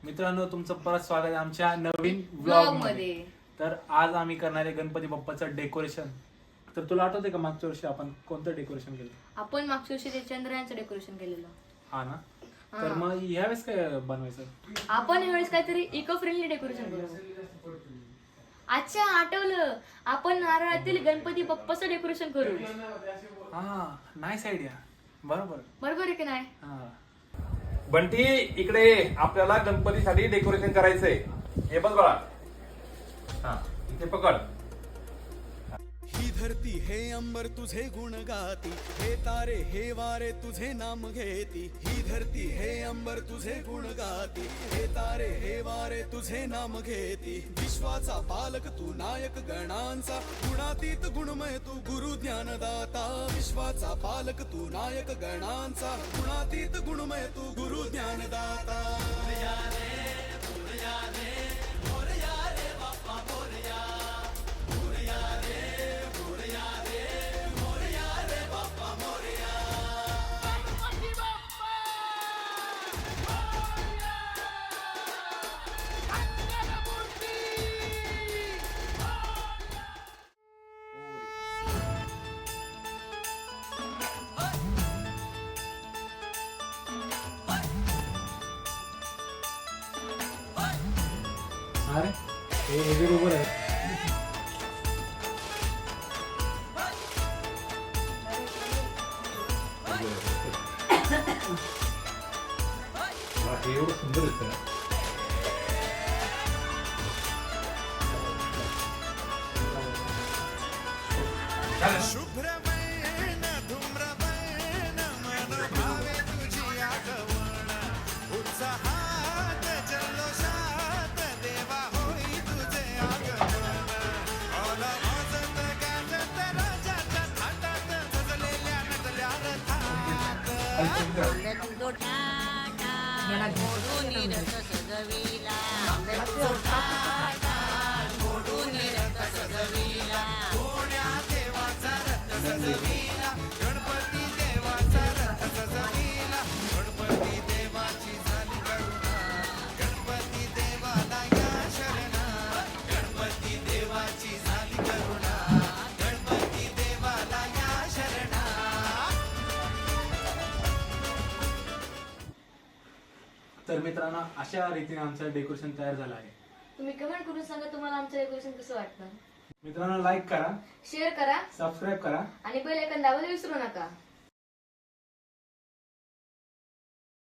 मित्रांनो, तुमचं परत स्वागत आहे आमच्या नवीन व्लॉग मध्ये। तर आज आम्ही करणार आहे गणपती बाप्पाचं डेकोरेशन। तर तुला आठवतंय का मागच्या वर्षी आपण कोणतं डेकोरेशन केलं? आपण मागच्या वर्षी ते चंद्रयानचं डेकोरेशन केलेलं। हा ना। तर मग यावेळेस काय बनवायचं? आपण यावेळेस काहीतरी इको फ्रेंडली डेकोरेशन करू। अच्छा, आठवलं, आपण नारळातील गणपती बाप्पाचं डेकोरेशन करू। हा, नाईस आयडिया। बरोबर बरोबर आहे की नाही? बंटी, इकडे आपल्याला गणपतीसाठी डेकोरेशन करायचंय। हे बघ बाळा, हा इथे पकड। ही धरती हे अंबर तुझे गुण गाती, हे तारे हे वारे तुझे नाम घेती। ही धरती हे अंबर तुझे गुण गाती, हे तारे हे वारे तुझे नाम घेती। विश्वाचा पालक तू, नायक गणांचा, गुणातीत गुणमय तू, गुरु ज्ञानदाता। विश्वाचा पालक तू, नायक गणांचा, गुणातीत गुणमय तू, गुरु ज्ञानदाता। मोरया रे, मोरया रे, मोरया रे बाप्पा मोरया। मोरया रे, मोरया रे, मोरया रे बाप्पा मोरया। गणपती बाप्पा मोरया, मंगलमूर्ती अरे हे बरोबर आहे। हे एवढं सुंदर दिसतंय। शुभ्रवर्ण धूम्रवर्ण मन भावे तुझी आगमन। उत्साहात जल्लोषात देवा होई तुझे आगमन। ओल वाजत गाजत राजाच्या थाटात, सजलेल्या नटल्या रथात। कोण्या देवाचा रथ सजविला, गणपती देवाचा रथ सजविला। गणपती देवाची झाली करुणा, गणपती देवाला या शरणा। गणपती देवाची झाली करुणा, गणपती देवाला या शरणा। तर मित्रांनो, अशा रीतीने आमचं डेकोरेशन तयार झालं आहे। तुम्ही कमेंट करून सांगा तुम्हाला आमचं डेकोरेशन कसं वाटतं। मित्रांनो, लाईक करा, शेअर करा सबस्क्राईब करा। आणि बेल आयकॉन दाबायला विसरू नका।